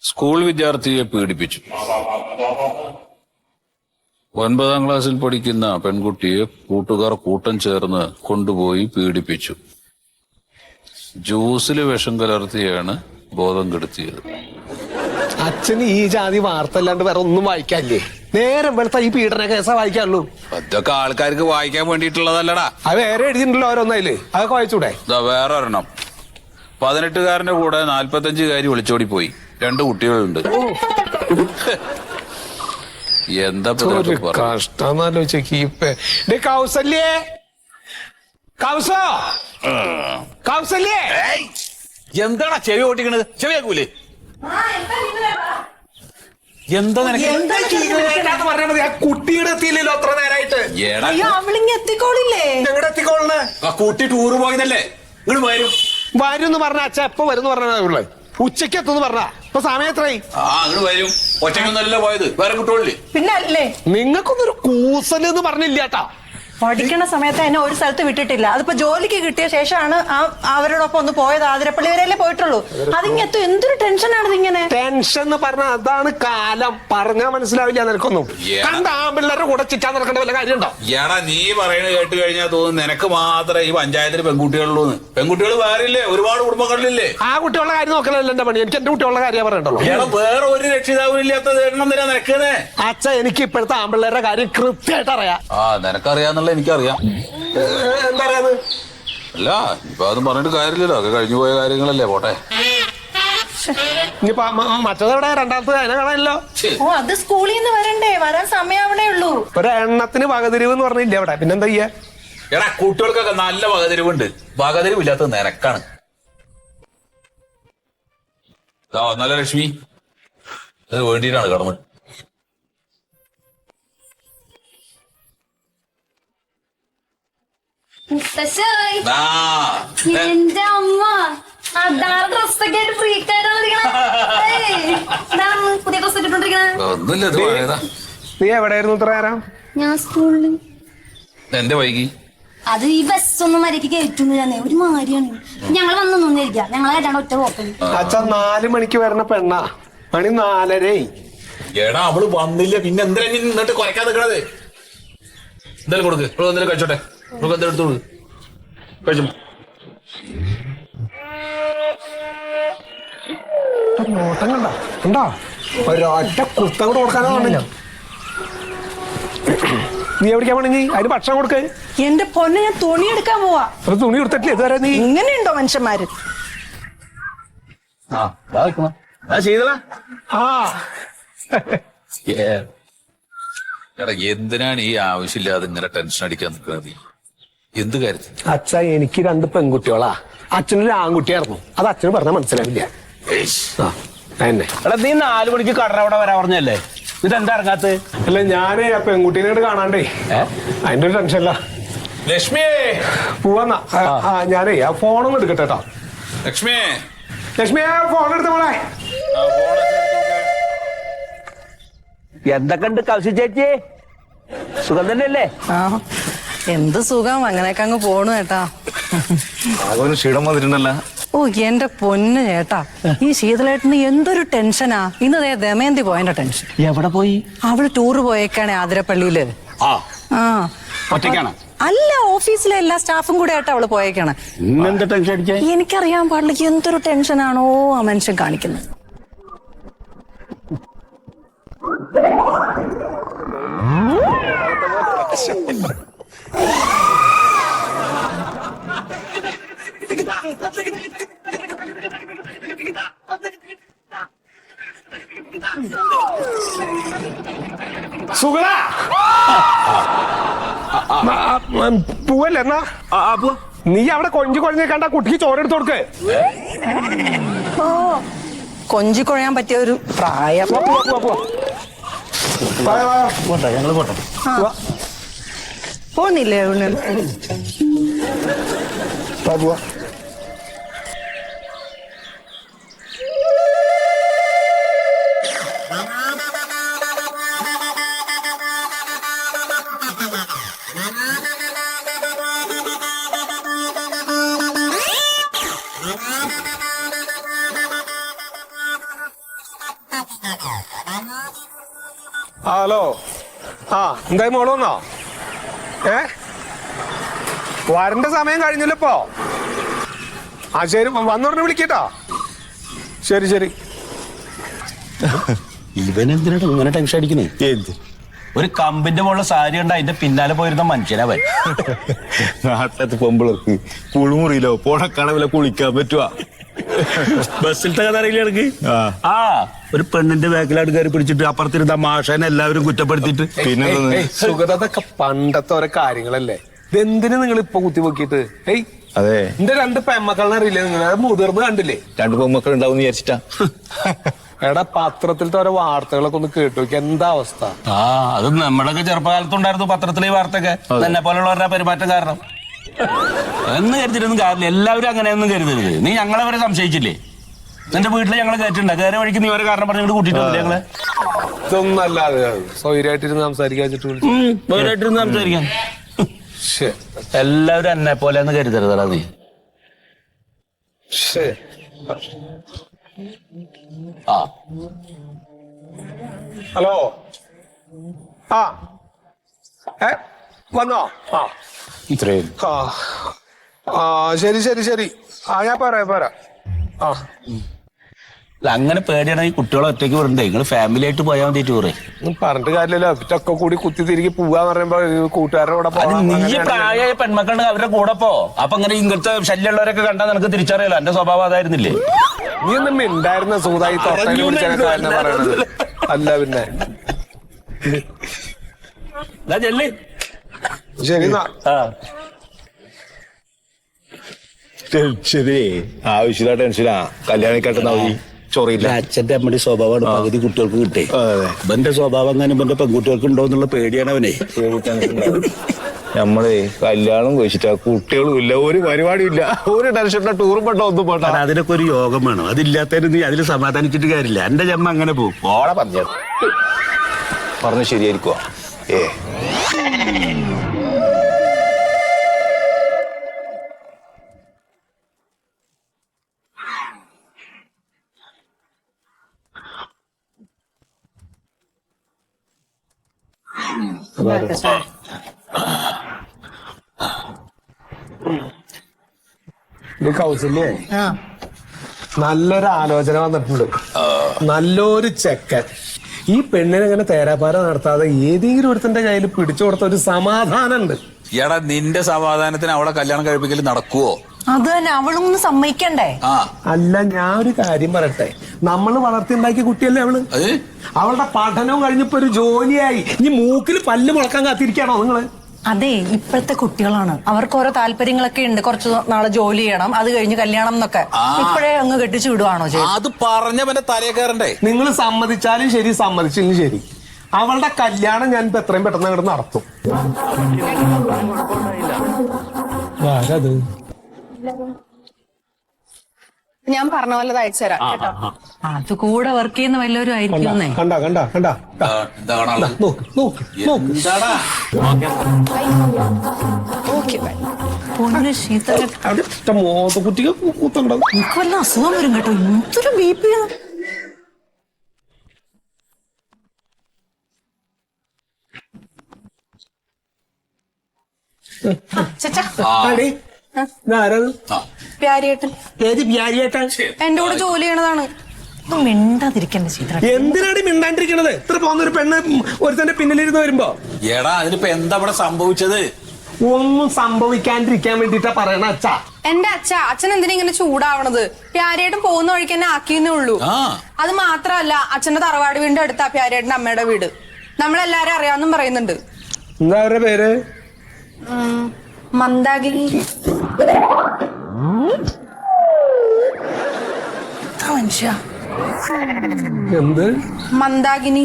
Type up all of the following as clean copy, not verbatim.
School വിദ്യാർത്ഥിയെ പീഡിപ്പിച്ചു. 9ാം ക്ലാസ്സിൽ പഠിക്കുന്ന പെൺകുട്ടിയെ കൂട്ടുകാർ കൂട്ടം ചേർന്ന് കൊണ്ടുപോയി പീഡിപ്പിച്ചു. ജ്യൂസിൽ വിഷം കലർത്തിയാണ് ബോധം കെടുത്തിയത്. അച്ഛന് ഈ ജാതി വാർത്ത അല്ലാണ്ട് വേറെ ഒന്നും വായിക്കാല്ലേ? നേരം വെളുത്ത ഈ പീഡന കേസാ വായിക്കാറുള്ളൂ. അതൊക്കെ ആൾക്കാർക്ക് വായിക്കാൻ വേണ്ടിയിട്ടുള്ളതല്ലടാ. അത് വേറെ എഴുതിയിട്ടുണ്ടല്ലോ ഓരോന്നതില്, അതൊക്കെ വായിച്ചൂടെ? വേറെ ഒരെണ്ണം. 18കാരന്റെ കൂടെ 45കാരി ഒളിച്ചോടി പോയി. 2 കുട്ടികളുണ്ട്. എന്താ കഷ്ടാലോചിച്ചേ. കൗസല്യേ, കൗസല്യേ, എന്താടാ ചെവി ഓട്ടിക്കണത്? ചെവിയാക്കൂലേ? എന്താ പറഞ്ഞാൽ മതി. ആ കുട്ടിയുടെ എത്തിയില്ലല്ലോ അത്ര നേരായിട്ട്. എത്തിക്കോളില്ലേ? ഞങ്ങളുടെ എത്തിക്കോളിന് ആ കുട്ടി ടൂറ് പോയതല്ലേ? ഇങ്ങോട്ട് വരും എന്ന് പറഞ്ഞ അച്ഛ എപ്പ വരും പറഞ്ഞ ഉച്ചക്ക് എത്തുന്ന് പറഞ്ഞ ഇപ്പൊ സമയം എത്രയായി? അങ്ങോട്ട് വരും. ഒറ്റയ്ക്കൊന്നല്ലല്ലോ പോയത്, വേറെ കുട്ടികളില്ലേ? പിന്നെ അല്ലേ, നിങ്ങൾക്കൊന്നൊരു കൂസലെന്ന് പറഞ്ഞില്ലാട്ടാ. പഠിക്കണ സമയത്ത് എന്നെ ഒരു സ്ഥലത്ത് വിട്ടിട്ടില്ല. അതിപ്പോ ജോലിക്ക് കിട്ടിയ ശേഷമാണ് അവരോടൊപ്പം ഒന്ന് പോയത്. ആതിരപ്പള്ളി വരെയല്ലേ പോയിട്ടുള്ളൂ. അതിങ്ങെത്തും. എന്തൊരു ടെൻഷനാണ് ഇങ്ങനെ. ടെൻഷൻ എന്ന് പറഞ്ഞാൽ അതാണ് കാലം. പറഞ്ഞാ മനസ്സിലാവില്ല നിനക്കൊന്നും. കണ്ട ആമ്പിള്ളേരുടെ കൂടെ ചിറ്റാൻ നടക്കേണ്ട വല്ല കാര്യമുണ്ടോ? എടാ നീ പറയണത് കേട്ട് കഴിഞ്ഞാൽ തോന്നുന്നു നിനക്ക് മാത്രമേ ഈ പഞ്ചായത്തിൽ പെൺകുട്ടികളുള്ളൂ. പെൺകുട്ടികൾ വേറില്ലേ? ഒരുപാട് കുടുംബങ്ങളിലില്ലേ? ആ കുട്ടികളുടെ കാര്യം നോക്കലല്ല എന്റെ പണി. എനിക്ക് എന്റെ കുട്ടികളുടെ കാര്യം പറയണ്ടല്ലോ. വേറെ ഒരു രക്ഷിതാവും ഇല്ലാത്തത് എണ്ണം തരാൻ നിനക്കേ. അച്ഛ എനിക്ക് ഇപ്പോഴത്തെ ആമ്പിള്ളേരുടെ കാര്യം കൃത്യമായിട്ട് അറിയാം. നിനക്കറിയാന്നുള്ള എനിക്കറിയാം. എന്താ പറയാത്? അല്ല ഇപ്പൊ അതും പറഞ്ഞിട്ട് കാര്യമില്ലല്ലോ. ഒക്കെ കഴിഞ്ഞു പോയ കാര്യങ്ങളല്ലേ. പോട്ടെ. ഇനിയിപ്പോ മറ്റതെവിടെ? രണ്ടാമത്തെ അതിനെ കാണാനല്ലോ. അത് സ്കൂളിൽ നിന്ന് വരണ്ടേ? വരാൻ സമയാവണേ ഉള്ളൂ. ഒരു എണ്ണത്തിന് വകതിരിവ് എന്ന് പറഞ്ഞില്ല അവിടെ. പിന്നെന്താ ചെയ്യാ? എടാ കുട്ടികൾക്കൊക്കെ നല്ല വകതിരിവുണ്ട്. വകതിരിവില്ലാത്തത് നിനക്കാണ്. നല്ല ലക്ഷ്മി, അത് വേണ്ടിയിട്ടാണ് കടമ. എന്റെ അമ്മ അതാണ് ഡ്രസ്സൊക്കെ ആയിട്ട് ഫ്രീക്ക് പുതിയ ഡ്രസ് ഇട്ടിട്ടുണ്ടിരിക്കണ. നീ എവിടെയായിരുന്നു ഇത്ര നേരം? ഞാൻ സ്കൂളില്. എന്റെ വൈകി അത് ഈ ബസ്സൊന്നും വരയ്ക്ക് കയറ്റുന്നില്ല. ഒരു മാരിയാണ്. ഞങ്ങൾ വന്നൊന്നിരിക്കാം. ഞങ്ങളെ കേട്ടാണ് ഒറ്റ പോക്കല്. അച്ഛൻ 4 മണിക്ക് വരണ പെണ്ണാ. മണി 4:30. എടാ അവള് വന്നില്ല. പിന്നെ എന്തിനാ നിന്നിട്ട് കുറയ്ക്കാൻ നിൽക്കണത്? എന്തായാലും കൊടുക്ക്. എന്തായാലും കഴിച്ചോട്ടെ. നമുക്ക് എന്തായാലും എടുത്തോളൂ. കഴിച്ചു. നോട്ടം കണ്ട കണ്ടാ? ഒരൊറ്റ കുത്തം കൂടെ കൊടുക്കാനോ. നീ എവിടേക്കാ പോണി? അതിന് ഭക്ഷണം കൊടുക്ക. എന്റെ പൊന്നെ, ഞാൻ തുണി എടുക്കാൻ പോവാ. തുണി കൊടുത്തിട്ടില്ല ഇതുവരെ. നീ ഇങ്ങനെയുണ്ടോ മനുഷ്യന്മാര്? എടാ എന്തിനാണ് ഈ ആവശ്യമില്ലാതെ ഇങ്ങനെ ടെൻഷൻ അടിക്കാൻ നിൽക്കുന്നത്? എന്ത് കാര്യത്തിൽ? അച്ഛ എനിക്ക് 2 പെൺകുട്ടികളാ. അച്ഛനൊരു ആൺകുട്ടിയായിരുന്നു. അത് അച്ഛന് പറഞ്ഞാൽ മനസ്സിലാവില്ല. എടാ നീ 4 മണിക്ക് കടറ അവിടെ വരാ പറഞ്ഞല്ലേ? ഇതെന്താ ഇറങ്ങാത്ത? അല്ല ഞാനേ ആ പെൺകുട്ടീനെ കാണാണ്ടേ അതിന്റെ ഒരു ടെൻഷനില്ല. ലക്ഷ്മിയെ പോവാന്നാ. ഞാനേ ആ ഫോണൊന്നും എടുക്കട്ടെ കേട്ടോ. ലക്ഷ്മിയെ ഫോൺ എടുത്ത മോളെ. എന്തൊക്കെ ഉണ്ട് കൗശി ചേച്ചി? സുഖം തന്നെയല്ലേ? എന്ത് സുഖം. അങ്ങനെയൊക്കെ അങ്ങ് പോണു ചേട്ടാ. ക്ഷീണം വന്നിട്ടുണ്ടല്ലോ. ഓ എന്റെ പൊന്ന് ചേട്ടാ, ഈ ശീതളേട്ടന് എന്തൊരു ടെൻഷനാ. ഇന്ന് ദമയന്തി പോയതിന്റെ ടെൻഷൻ. എവിടെ പോയി? അവള് ടൂറ് പോയേക്കാണേ ആതിരപ്പള്ളിയില്. ഒറ്റയ്ക്കാണോ? അല്ല, ഓഫീസിലെ എല്ലാ സ്റ്റാഫും കൂടെ ആയിട്ട് അവള് പോയേക്കാണ്. ഇന്നെന്താ ടെൻഷൻ അടിച്ചേ? എനിക്കറിയാൻ പാടില്ല എന്തൊരു ടെൻഷനാണോ ആ മനുഷ്യൻ കാണിക്കുന്നത്. സുഖ പോവല്ലേ എന്നാ? നീ അവിടെ കൊഞ്ചു കണ്ട കുട്ടിക്ക് ചോരെടുത്ത് കൊടുക്ക്. ഓ കൊഞ്ചി കുഴയാൻ പറ്റിയ ഒരു പ്രായം. ഞങ്ങള് പോട്ടെ. പോന്നില്ലേ? ഹലോ. ആ എന്തായി മോള് വന്നോ? വരണ്ട സമയം കഴിഞ്ഞല്ലോ ഇപ്പോ. ആ ശരി, വന്നോടനെ വിളിക്കട്ടോ. ശരി ശരി. ഇവനെന്തിനാണ് ഇങ്ങനെ ടെൻഷൻ അടിക്കുന്നത്? എന്ത് ഒരു കമ്പിന്റെ മുകളിൽ സാരി ഉണ്ട്, അതിന്റെ പിന്നാലെ പോയിരുന്ന മനുഷ്യനവൻ. നാട്ടിലത്തെ പെമ്പിളർക്ക് കുളിമുറിയിലോ പുഴക്കടവിലോ കുളിക്കാൻ പറ്റുവാ? ബസ്സിലത്തെ കഥ അറിയില്ല എനിക്ക്. ആ ഒരു പെണ്ണിന്റെ ബാക്കിലാണ് കയറി പിടിച്ചിട്ട് അപ്പുറത്തിരുന്ന മാഷനെ എല്ലാവരും കുറ്റപ്പെടുത്തിയിട്ട്. പിന്നെ സുഗതതൊക്കെ പണ്ടത്തെ ഓരോ കാര്യങ്ങളല്ലേ. ഇതെന്തിനു നിങ്ങൾ ഇപ്പൊ കുത്തിപ്പൊക്കിയിട്ട്? അതെ, എന്റെ രണ്ട് പെമ്മക്കളെ അറിയില്ലേ നിങ്ങൾ? മുതിർന്ന് കണ്ടില്ലേ? രണ്ട് പെമ്മക്കൾ ഉണ്ടാവും വിചാരിച്ചിട്ടാ. എടാ പത്രത്തിലത്തെ ഓരോ വാർത്തകളൊക്കെ ഒന്ന് കേട്ടു നോക്കി, എന്താ അവസ്ഥ? ആ അത് നമ്മുടെയൊക്കെ ചെറുപ്പകാലത്തുണ്ടായിരുന്നു പത്രത്തിലെ ഈ വാർത്തയൊക്കെ. എന്നെ പോലുള്ളവരുടെ പെരുമാറ്റം കാരണം എന്ന് കരുതിട്ടൊന്നും കാര്യമില്ല. എല്ലാവരും അങ്ങനെയൊന്നും കരുതരുത്. നീ ഞങ്ങളെ വരെ സംശയിച്ചില്ലേ? നിന്റെ വീട്ടിൽ ഞങ്ങൾ കയറ്റുണ്ട കയറി വഴിക്ക് നീ വരെ കാരണം പറഞ്ഞിട്ട് കൂട്ടിയിട്ടില്ല ഞങ്ങളെ. ഇതൊന്നും അല്ലാതെ സ്വൈരായിട്ടിരുന്ന് സംസാരിക്കാച്ചിട്ട് വേറായിട്ടിരുന്ന് സംസാരിക്കാൻ. എല്ലാവരും എന്നെ പോലെ ഒന്ന് കരുതരുതടാ നീ. ആ ഹലോ. ആ വന്നോ? ആ ഇത്രയും ആ ആ ശരി ശരി ശരി. ആ ഞാൻ പറയാം. ആ അല്ല അങ്ങനെ പേടിയാണെങ്കിൽ കുട്ടികളെ ഒറ്റയ്ക്ക് വിടണ്ടേ? നിങ്ങൾ ഫാമിലി ആയിട്ട് പോയാൽ മതി ടൂറ്. പറഞ്ഞിട്ട് കാര്യമില്ലല്ലോ. ഇതൊക്കെ കൂടി കുത്തി തിരികെ പോവാന്ന് പറയുമ്പോ കൂട്ടുകാരുടെ കൂടെ നീ പ്രായമായ പെൺമക്കളുടെ അവരുടെ കൂടെ പോ. അപ്പൊ അങ്ങനെ ഇങ്ങനത്തെ ശല്യമുള്ളവരൊക്കെ കണ്ടാൽ നിനക്ക് തിരിച്ചറിയാലോ. എന്റെ സ്വഭാവം അതായിരുന്നില്ലേ? നീ ഒന്നും ഉണ്ടായിരുന്ന സൂതായി തൊട്ടയിൽ വിളിച്ചാൽ പറയണത് അല്ല. പിന്നെ ശരി ടെൻഷനേ ആവശ്യമില്ല. ടെൻഷനാ കല്യാണിക്കാട്ടുന്ന ചൊറിയില്ല. അച്ഛന്റെ അമ്മയുടെ സ്വഭാവമാണ് പകുതി കുട്ടികൾക്ക് കിട്ടേ. ഇവന്റെ സ്വഭാവം അങ്ങനെ ഇവന്റെ പെൺകുട്ടികൾക്ക് ഉണ്ടോ എന്നുള്ള പേടിയാണ് അവനെ. നമ്മളെ കല്യാണം കഴിച്ചിട്ടാ കുട്ടികളും ഇല്ല, ഒരു പരിപാടിയും ഇല്ല, ഒരു ടെൻഷനില്ല. ടൂറും പെട്ടോ ഒന്നും പോട്ടാ. അതിനൊക്കെ ഒരു യോഗം വേണം. അതില്ലാത്തതിന് നീ അതിൽ സമാധാനിച്ചിട്ട് കാര്യമില്ല. എന്റെ ജമ്മ അങ്ങനെ പോകും. ഓളെ പറഞ്ഞു ശരിയായിരിക്കുവാ. കൗസല്യേ, നല്ലൊരു ആലോചന വന്നിട്ടുണ്ട്. നല്ലൊരു ചെക്കൻ ഈ പെണ്ണിനെ ഇങ്ങനെ തേരാപ്പാര നടത്താതെ ഏതെങ്കിലും ഒരുത്തന്റെ കയ്യിൽ പിടിച്ചു കൊടുത്ത ഒരു സമാധാനം ഉണ്ട്. എടാ നിന്റെ സമാധാനത്തിന് അവളെ കല്യാണം കഴിപ്പിക്കൽ നടക്കുവോ? അത് തന്നെ, അവളൊന്നും സമ്മതിക്കണ്ടേ? അല്ല, ഞാൻ ഒരു കാര്യം പറയട്ടെ. നമ്മള് വളർത്തിണ്ടാക്കിയ കുട്ടിയല്ലേ അവള്. അവളുടെ പഠനവും കഴിഞ്ഞപ്പോ ഒരു ജോലിയായി. ഇനി മൂക്കിൽ പല്ല് മുളക്കാൻ കാത്തിരിക്കാണോ നിങ്ങള്? അതെ, ഇപ്പോഴത്തെ കുട്ടികളാണ്. അവർക്ക് ഓരോ താല്പര്യങ്ങളൊക്കെ ഉണ്ട്. കുറച്ച് നാളെ ജോലി ചെയ്യണം, അത് കഴിഞ്ഞ് കല്യാണം എന്നൊക്കെ. ഇപ്പോഴേ അങ്ങ് കെട്ടിച്ചു വിടുവാണോ? അത് പറഞ്ഞവന്റെ തലയെ കയറണ്ടേ? നിങ്ങൾ സമ്മതിച്ചാലും ശരി, സമ്മതിച്ചില്ലെങ്കിൽ ശരി, അവളുടെ കല്യാണം ഞാൻ ഇപ്പൊ എത്രയും പെട്ടെന്ന് അങ്ങോട്ട് നടത്തും. ആരത്? ഞാൻ പറഞ്ഞ പോലെ അയച്ചു തരാം കേട്ടോ. അത് കൂടെ വർക്ക് ചെയ്യുന്ന വല്ലവരും ആയിരിക്കും. കണ്ട മോതക്കുട്ടിക്ക് കൂത്തുണ്ടാവും. എനിക്ക് വല്ല അസുഖം വരും കേട്ടോ. എന്തൊരു BP. എന്റെ കൂടെ ജോലി ചെയ്യണതാണ്. മിണ്ടാതിരിക്കണ്ട ചിത്ര. എന്തിനാണ് മിണ്ടാണ്ടിരിക്കണത്? ഇത്ര പോകുന്നൊരു പെണ്ണ് ഒരുത്തന്റെ പിന്നിലിരുന്ന് വരുമ്പോ എടാ അതിനിപ്പോ എന്താ ഇവിടെ സംഭവിച്ചത്? ഒന്നും സംഭവിക്കാണ്ടിരിക്കാൻ വേണ്ടിട്ടാ പറയണ അച്ഛാ. എന്റെ അച്ഛൻ എന്തിനാ ഇങ്ങനെ ചൂടാവണത്? പ്യാരിയേട്ടൻ പോകുന്ന വഴിക്ക് എന്നെ ആക്കിയെന്നേ ഉള്ളൂ. അത് മാത്രല്ല, അച്ഛന്റെ തറവാട് വീടിന്റെ അടുത്താ പ്യാരിയേട്ടന്റെ അമ്മയുടെ വീട്. നമ്മളെല്ലാരും അറിയാമെന്നും പറയുന്നുണ്ട്. എന്താ അവരുടെ പേര്? മന്ദാകിനി. എന്ത്? മന്ദാകിനി.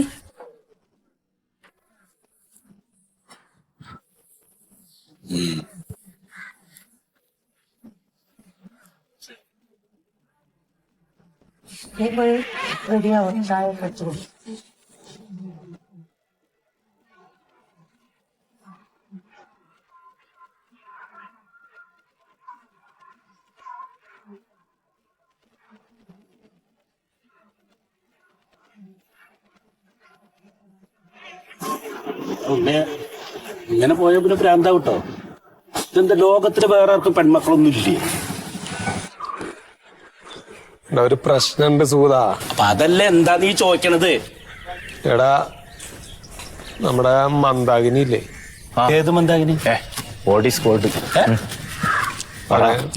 ഇങ്ങനെ പോയ പിന്നെ ഭ്രാന്താവും കേട്ടോ. ഇതെന്താ ലോകത്തിന് വേറെ ആർക്കും പെൺമക്കളൊന്നും ഇല്ലേ? ഒരു പ്രശ്നമുണ്ട് സൂത. അപ്പൊ അതല്ലേ എന്താ നീ ചോദിക്കണത്? എടാ നമ്മുടെ മന്ദാകിനി ഇല്ലേ? ഏത് മന്ദാകിനി?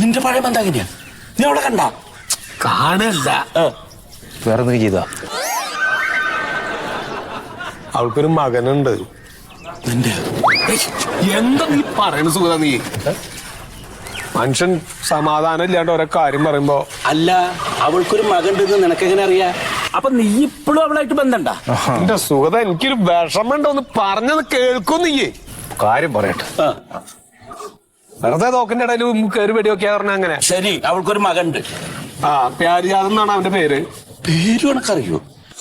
നിന്റെ പഴയ മന്ദാകിനിയാ? നീ അവിടെ കണ്ട? കാണല്ല, വേറെ എന്തെങ്കിലും ചെയ്താ? അവൾക്കൊരു മകനുണ്ട്. നിന്റെ എന്താ നീ പറയണ സൂത? നീ മനുഷ്യൻ സമാധാനം ഇല്ലാണ്ട് ഓരോ കാര്യം പറയുമ്പോ. അല്ല, അവൾക്കൊരു മകണ്ടെന്ന് നിനക്കെങ്ങനെ അറിയാ? അപ്പൊ നീ ഇപ്പോഴും അവളായിട്ട് ബന്ധണ്ട? എന്റെ സുഹൃത, എനിക്കൊരു വിഷമുണ്ടോ ഒന്ന് പറഞ്ഞത് കേൾക്കും നീ. കാര്യം പറയട്ടെ. വെറുതെ തോക്കിന്റെ ഇടയിൽ കയറി വെടിവെക്കാ പറഞ്ഞ അങ്ങനെ. ശരി, അവൾക്കൊരു മകണ്ട്. പ്യാരിജാതൻ എന്നാണ് അവന്റെ പേര്. പേര് കണക്കറിയോ?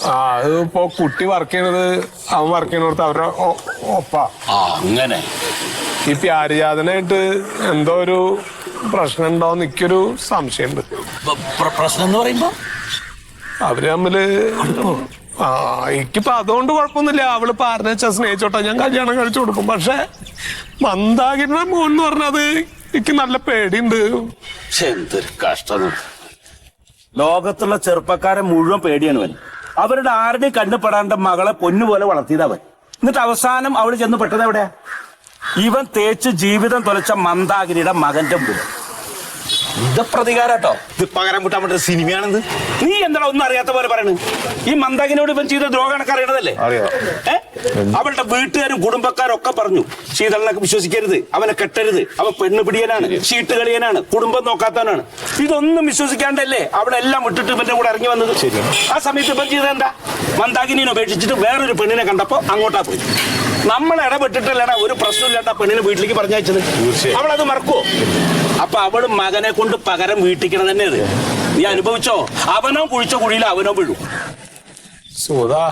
അത് ഇപ്പൊ കുട്ടി വർക്ക് ചെയ്യണത്, അവൻ വർക്ക് ചെയ്യണോടത്ത് അവരുടെ ഒപ്പ. അങ്ങനെ ഈ പ്യാരിജാതനായിട്ട് എന്തോ ഒരു പ്രശ്നം ഉണ്ടോന്ന് എനിക്കൊരു സംശയമുണ്ട്. പ്രശ്നം എന്ന് പറയുമ്പോ അവര് തമ്മില് എനിക്കിപ്പോ അതുകൊണ്ട് കുഴപ്പമൊന്നുമില്ല. അവള് പറഞ്ഞ വെച്ചാ സ്നേഹിച്ചോട്ടെ, ഞാൻ കല്യാണം കഴിച്ചു കൊടുക്കും. പക്ഷെ മന്ദാകിരിയുടെ മോൻ എന്ന് പറഞ്ഞത് എനിക്ക് നല്ല പേടിയുണ്ട്. എന്തൊരു കഷ്ടം. ലോകത്തുള്ള ചെറുപ്പക്കാരെ മുഴുവൻ പേടിയാണ് അവൻ. അവരുടെ ആരുടെയും കണ്ണുപെടാണ്ട മകളെ പൊന്നുപോലെ വളർത്തിയതവൻ. എന്നിട്ട് അവസാനം അവള് ചെന്ന് പെട്ടത് എവിടെയാ? ഇവൻ തേച്ച് ജീവിതം തൊലച്ച മന്ദാകിനിയുടെ മകന്റെ മുമ്പിൽ. ഇത് പ്രതികാരട്ടോ. ഇത് പകരം കൂട്ടാൻ പറ്റുന്ന സിനിമയാണെന്ന്. നീ എന്താ ഒന്നും അറിയാത്ത പോലെ പറയണ്? ഈ മന്ദാകിനോട് ഇവൻ ചെയ്ത ദ്രോഹണക്ക് അറിയണതല്ലേ? അറിയാം. അവളുടെ വീട്ടുകാരും കുടുംബക്കാരും ഒക്കെ പറഞ്ഞു, ശീതളിനെ വിശ്വസിക്കരുത്, അവനെ കെട്ടരുത്, അവൻ പെണ്ണ് പിടിയനാണ്, ചീട്ട് കളിയനാണ്, കുടുംബം നോക്കാത്തവനാണ്. ഇതൊന്നും വിശ്വസിക്കാണ്ടല്ലേ അവിടെ എല്ലാം വിട്ടിട്ട് ഇവന്റെ കൂടെ ഇറങ്ങി വന്നത്. ആ സമയത്ത് ഇവൻ ചെയ്തെന്താ? മന്ദാകിനെ ഉപേക്ഷിച്ചിട്ട് വേറൊരു പെണ്ണിനെ കണ്ടപ്പോ അങ്ങോട്ടാ പോയി. നമ്മൾ ഇടപെട്ടിട്ടല്ലേടാ ഒരു പ്രശ്നമില്ലാണ്ട പെണ്ണിനെ വീട്ടിലേക്ക് പറഞ്ഞയച്ചത്. അവളത് മറക്കുവോ? അപ്പൊ അവള് മകനെ കൊണ്ട് പകരം വീട്ടിക്കണം തന്നെ. അത് നീ അനുഭവിച്ചോ? അവനോ കുഴിച്ച കുഴിയിൽ അവനോ വീഴും. സുധാ,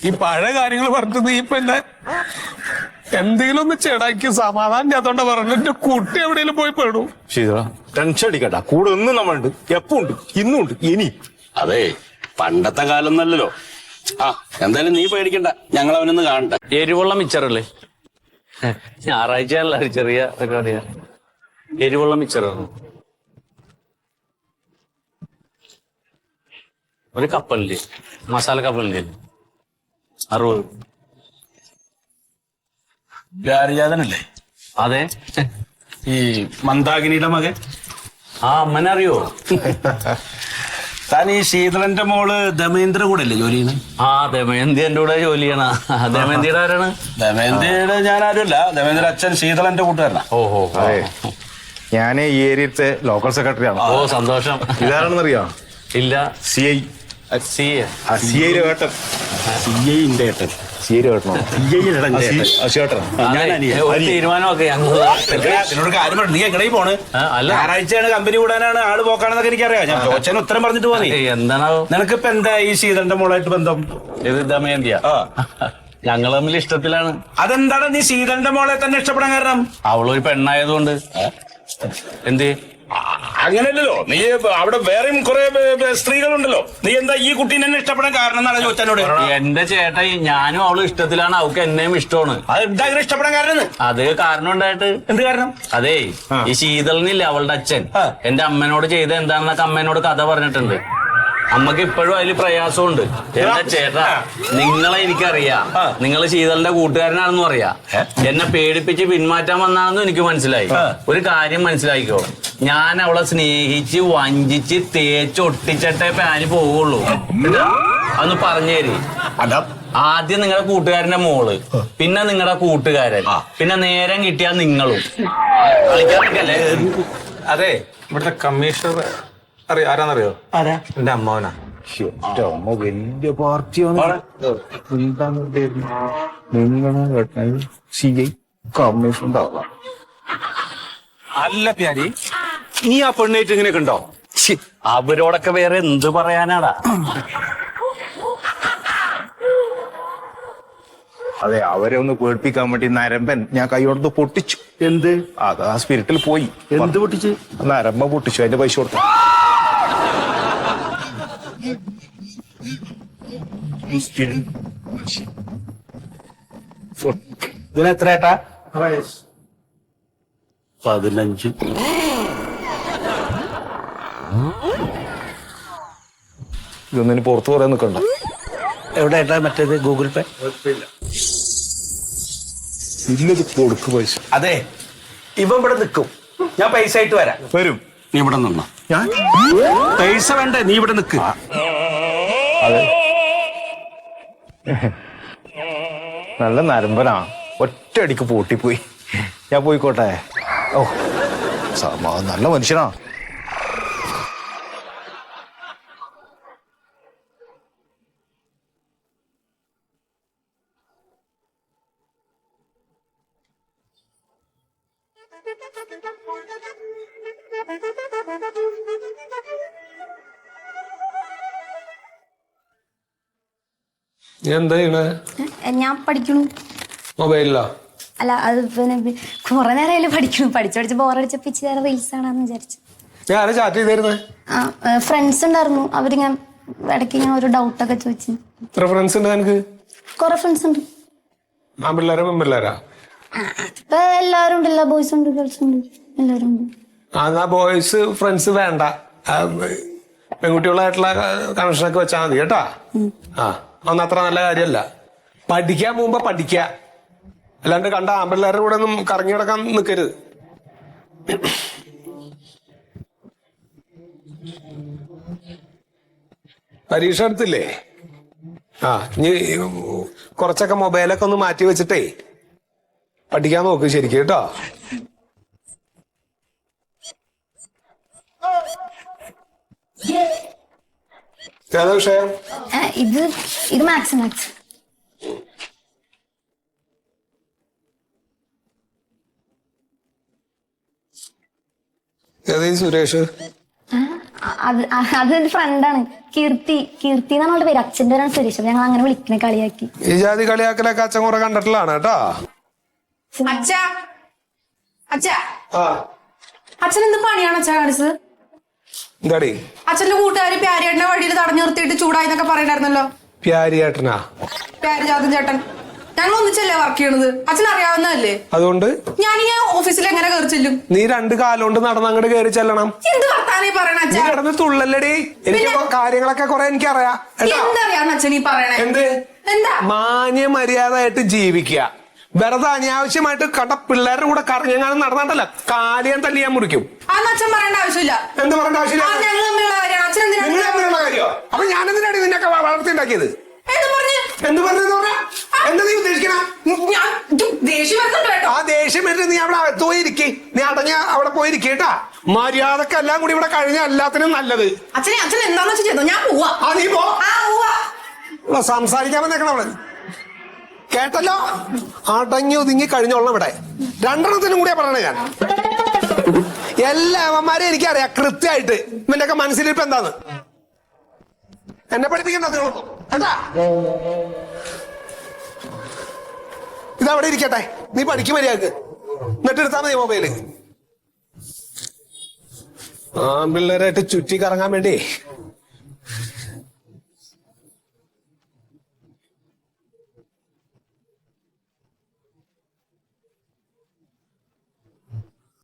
ഈ പഴയ കാര്യങ്ങൾ പറഞ്ഞത് നീ ഇപ്പൊ എന്നെ എന്തെങ്കിലും ഒന്ന് ചേടാക്കി സമാധാനം ഇല്ലാത്തോണ്ട പറഞ്ഞു. എന്റെ കുട്ടി എവിടെയെങ്കിലും പോയി പെടും. ശീതള, ടെൻഷൻ അടിക്കണ്ട. കൂടെ ഒന്നും നമ്മളുണ്ട്, എപ്പോ ഉണ്ട്, ഇന്നും ഉണ്ട്, ഇനി. അതെ, പണ്ടത്തെ കാലം നല്ലല്ലോ. എന്തായാലും നീ പേടിക്കണ്ട, ഞങ്ങൾ അവനൊന്ന് കാണണ്ട. എരിവുള്ള മിച്ചറല്ലേ? ഞായറാഴ്ച അല്ല, ചെറിയ പരിപാടിയാ. എരിവുള്ള മിച്ചറാണ്. ഒരു കപ്പലില്ലേ, മസാല കപ്പലില്ലേ, 60. വ്യാരിജാതനല്ലേ? അതെ. ഈ മന്ദാകിനിയുടെ മകൻ. അമ്മനെ അറിയോ? താൻ ഈ ശീതളന്റെ മോള് ദമേന്ദ്ര കൂടെ അല്ലേ ജോലി ചെയ്യുന്നത്? ദമയന്തി എന്റെ കൂടെ ജോലി ചെയ്യണ. ദമയന്തിയുടെ ആരാണ്? ദമേന്ദ്രയുടെ ഞാൻ ആരുമല്ല, ദമേന്ദ്ര അച്ഛൻ ശീതളന്റെ കൂട്ടുകാരനാ. ഓഹോ, ഞാൻ ഈ ഏരിയത്തെ ലോക്കൽ സെക്രട്ടറി ആണ്. ഓ സന്തോഷം. ഇതാരാണെന്ന് അറിയാം? ഇല്ല. CI. CI ഏട്ടൻ. CIന്റെ ഏട്ടൻ. CI ഏട്ടനോ? ഒരു തീരുമാനമൊക്കെ എന്നോട് കാര്യം പറഞ്ഞു. നീ എങ്ങനെ പോണ്? ഞായറാഴ്ചയാണ് കമ്പനി കൂടാനാണ്, ആള് പോക്കാണെന്നൊക്കെ എനിക്കറിയാം. ഞാൻ ചോദിച്ചതിന് ഉത്തരം പറഞ്ഞിട്ട് പോയി. എന്താണോ? നിനക്കിപ്പോ എന്താ ഈ ശീതളന്റെ മോളായിട്ട് ബന്ധം? ഇത് ദമയന്തിയാ? ഞങ്ങൾ തമ്മിൽ ഇഷ്ടത്തിലാണ്. അതെന്താണ് നീ ശീതളന്റെ മോളെ തന്നെ ഇഷ്ടപ്പെടാൻ കാരണം? അവളൊരു പെണ്ണായതുകൊണ്ട്. എന്ത്? അങ്ങനെയല്ലല്ലോ, നീ അവിടെ വേറെയും കുറെ സ്ത്രീകളുണ്ടല്ലോ. നീ എന്താ ഈ കുട്ടീനെ തന്നെ ഇഷ്ടപ്പെടാൻ കാരണം എന്നാണ് ചോദിച്ചോട്. എന്റെ ചേട്ടാ, ഞാനും അവളും ഇഷ്ടത്തിലാണ്, അവൾക്ക് എന്നെയും ഇഷ്ടമാണ്. അത് എന്താ അങ്ങനെ ഇഷ്ടപ്പെടാൻ കാരണം? അത് കാരണം ഉണ്ടായിട്ട്. എന്ത് കാരണം? അതേ, ഈ ശീതളിനില്ല അവളുടെ അച്ഛൻ എന്റെ അമ്മനോട് ചെയ്ത എന്താണെന്നൊക്കെ അമ്മേനോട് കഥ പറഞ്ഞിട്ടുണ്ട്. അമ്മക്ക് ഇപ്പോഴും അതിൽ പ്രയാസമുണ്ട്. എന്താ ചേട്ടാ, നിങ്ങളെ എനിക്കറിയാം, നിങ്ങൾ ശീതളിന്റെ കൂട്ടുകാരനാണെന്നും അറിയാം. എന്നെ പേടിപ്പിച്ച് പിന്മാറ്റാൻ വന്നാണെന്നും എനിക്ക് മനസ്സിലായി. ഒരു കാര്യം മനസ്സിലാക്കിക്കോ, ഞാൻ അവളെ സ്നേഹിച്ച് വഞ്ചിച്ച് തേച്ചൊട്ടിച്ചിട്ടേ പാനി പോവുള്ളൂ. അതൊന്ന് പറഞ്ഞേരി. ആദ്യം നിങ്ങളുടെ കൂട്ടുകാരന്റെ മോള്, പിന്നെ നിങ്ങളുടെ കൂട്ടുകാരൻ, പിന്നെ നേരം കിട്ടിയാ നിങ്ങളും കളിക്കാറൊക്കെയല്ലേ? അതെ, ഇവിടുത്തെ കമ്മീഷണർ ആരാന്നറിയോ? എന്റെ അമ്മാവനാ. അമ്മ വലിയ പാർട്ടിയാണ്. നിങ്ങളെ CI കമ്മീഷൻ ഉണ്ടാവാം. അല്ല പ്യാരി, നീ ആ പെണ്ണായിട്ട് ഇങ്ങനെയൊക്കെ ഉണ്ടോ? അവരോടൊക്കെ വേറെ എന്ത് പറയാനാടാ? അതെ, അവരെ ഒന്ന് പേടിപ്പിക്കാൻ വേണ്ടി നരമ്പൻ ഞാൻ കൈയോടത്ത് പൊട്ടിച്ചു. എന്ത്? അത് ആ സ്പിരിറ്റിൽ പോയി. എന്ത് പൊട്ടിച്ച്? നരമ്പ പൊട്ടിച്ചു, അതിന്റെ പൈസ കൊടുത്തു. ഇതിന് എത്ര ഏട്ടാ? 15. ഇതൊന്നിന് പുറത്തു പറയാൻ നിൽക്കണ്ട. എവിടെ ഏട്ടാ മറ്റേത് ഗൂഗിൾ പേ? ഇല്ലത് കൊടുക്ക് പൈസ. അതെ, ഇവൻ ഇവിടെ നിൽക്കും, ഞാൻ പൈസ ആയിട്ട് വരാം. വരും. നീ ഇവിടെ നിന്നോ. ഞാൻ പൈസ വേണ്ടേ, നീ ഇവിടെ നിൽക്ക്. അതെ, നല്ല നരമ്പനാ, ഒറ്റയടിക്ക് പൂട്ടിപ്പോയി. ഞാൻ പോയിക്കോട്ടെ. ഓ നല്ല മനുഷ്യനാ. നീ എന്താ ചെയ്യണേ? ഞാൻ പഠിക്കണു. മൊബൈലിലാ? അല്ല, അത് പിന്നെ കുറെ നേരമായാലും പഠിക്കണു. പഠിച്ച് ബോറടിച്ചപ്പോ ഇച്ചിരി നേരം റീൽസ് കാണാന്ന് വിചാരിച്ചു. ഞാൻ ആരെ ചാറ്റ് ചെയ്തായിരുന്നേ? ഫ്രണ്ട്സ് ഉണ്ടായിരുന്നു, അവരിങ്ങനെ ഇടയ്ക്ക് ഇങ്ങനെ ഒരു ഡൗട്ടൊക്കെ ചോദിച്ചു. എത്ര ഫ്രണ്ട്സ് ഉണ്ട് നിനക്ക്? കുറെ ഫ്രണ്ട്സ് ഉണ്ട്. ആൺപിള്ളേരാ പെൺപിള്ളേരാ? ഇപ്പൊ എല്ലാരും ഉണ്ട്, എല്ലാ ബോയ്സും ഉണ്ട്, ഗേൾസും ഉണ്ട്, എല്ലാരും ഉണ്ട്. എന്നാ ബോയ്സ് ഫ്രണ്ട്സ് വേണ്ട, പെൺകുട്ടികളായിട്ടുള്ള കണക്ഷനൊക്കെ വെച്ചാൽ മതി കേട്ടാ. അതൊന്നും അത്ര നല്ല കാര്യമല്ല. പഠിക്കാൻ പോകുമ്പോ പഠിക്ക, അല്ലാണ്ട് കണ്ട ആൺപിള്ളേരുടെ കൂടെ ഒന്നും കറങ്ങി കിടക്കാൻ നിൽക്കരുത്. പരീക്ഷ എടുത്തില്ലേ? ഇനി കുറച്ചൊക്കെ മൊബൈലൊക്കെ ഒന്ന് മാറ്റി വെച്ചിട്ടേ പഠിക്കാൻ നോക്ക് ശരിക്കും കേട്ടോ. ഏതാ വിഷയം? ഇത് മാത്സ്. ഏതാ ഈ സുരേഷ്? അതൊരു ഫ്രണ്ടാണ്, കീർത്തി എന്നാണ് അവളുടെ പേര്. അച്ഛൻ്റെ പേരാണ് സുരേഷ്. ഞങ്ങൾ അങ്ങനെ വിളിക്കണേ, കളിയാക്കി. ഈ ജാതി കളിയാക്കലൊക്കെ അച്ഛൻ കുറെ കണ്ടിട്ടുള്ളതാണ് കേട്ടോ. അച്ഛൻ എന്ത് പണിയാണ് അച്ഛാ കാണിച്ചത്? എന്താടി? അച്ഛന്റെ കൂട്ടുകാര് പ്യാരിയേട്ടനെ വഴിയിൽ തടഞ്ഞു നിർത്തിയിട്ട് ചൂടായി എന്നൊക്കെ പറയണ്ടായിരുന്നല്ലോ. പ്യാരിയേട്ടനാ? പ്യാരിജാതൻ ചേട്ടൻ. ഞങ്ങൾ ഒന്നിച്ചല്ലേ വർക്ക് ചെയ്യണത്, അച്ഛൻ അറിയാവുന്നതല്ലേ. അതുകൊണ്ട് ഞാനിങ്ങനെ ഓഫീസിൽ എങ്ങനെ കയറി ചെല്ലും? നീ 2 കാലുകൊണ്ട് നടന്ന് അങ്ങോട്ട് കയറി ചെല്ലണം. എന്ത് വർത്താനീ പറയണ നീ അച്ഛാ? കിടന്ന് തുള്ളല്ലടി. എനിക്ക് കാര്യങ്ങളൊക്കെ കുറെ എനിക്കറിയാം. എന്തറിയാന്ന് അച്ഛൻ ഈ പറയണേ? എന്ത്? എന്താ? മാന്യ മര്യാദയായിട്ട് ജീവിക്കുക. വെറുതെ അനാവശ്യമായിട്ട് കണ്ട പിള്ളേരുടെ കൂടെ കറങ്ങിയാലും നടന്നാണ്ടല്ല കാലിയാൻ തല്ലി ഞാൻ മുറിക്കും. അന്ന് അച്ഛൻ പറയേണ്ട ആവശ്യമില്ല. എന്ത് പറയേണ്ട ആവശ്യമില്ല? ഞങ്ങൾ തമ്മിലുള്ള കാര്യമാണ്. അച്ഛൻ നിങ്ങൾ തമ്മിലുള്ള കാര്യോ? അപ്പൊ ഞാൻ എന്തിനാണ് നിന്നൊക്കെ വളർത്തിണ്ടാക്കിയത്? എന്ത് പറഞ്ഞെന്ന് പറഞ്ഞാ എന്താ നീ ഉദ്ദേശിക്കണ? ആ ദേഷ്യം വരെ നീ അവിടെ അകത്ത് പോയിരിക്കേ. നീ അടഞ്ഞ അവിടെ പോയിരിക്കേട്ടാ. മര്യാദക്ക് എല്ലാം കൂടി ഇവിടെ കഴിഞ്ഞ എല്ലാത്തിനും നല്ലത്. അച്ഛൻ എന്താന്ന് വെച്ചാൽ ചെയ്തോ, ഞാൻ പോവാ. നീ പോ. സംസാരിക്കാൻ വന്നേക്കണവള് കേട്ടല്ലോ. അടങ്ങി ഒതുങ്ങി കഴിഞ്ഞോളണം ഇവിടെ. 2 കൂടിയാ പറയണേ ഞാൻ. എല്ലാ അവന്മാരെയും എനിക്കറിയാം കൃത്യമായിട്ട്. ഇവന്റെയൊക്കെ മനസ്സിലിരിപ്പ് എന്താന്ന്. എന്നെ പഠിപ്പിക്കണ്ട എന്താ? ഇതവിടെ ഇരിക്കട്ടെ, നീ പഠിക്കും മര്യാദക്ക്. എന്നിട്ട് എടുത്താ മതി മൊബൈല്. ആൺപിള്ളേരായിട്ട് ചുറ്റി കറങ്ങാൻ വേണ്ടി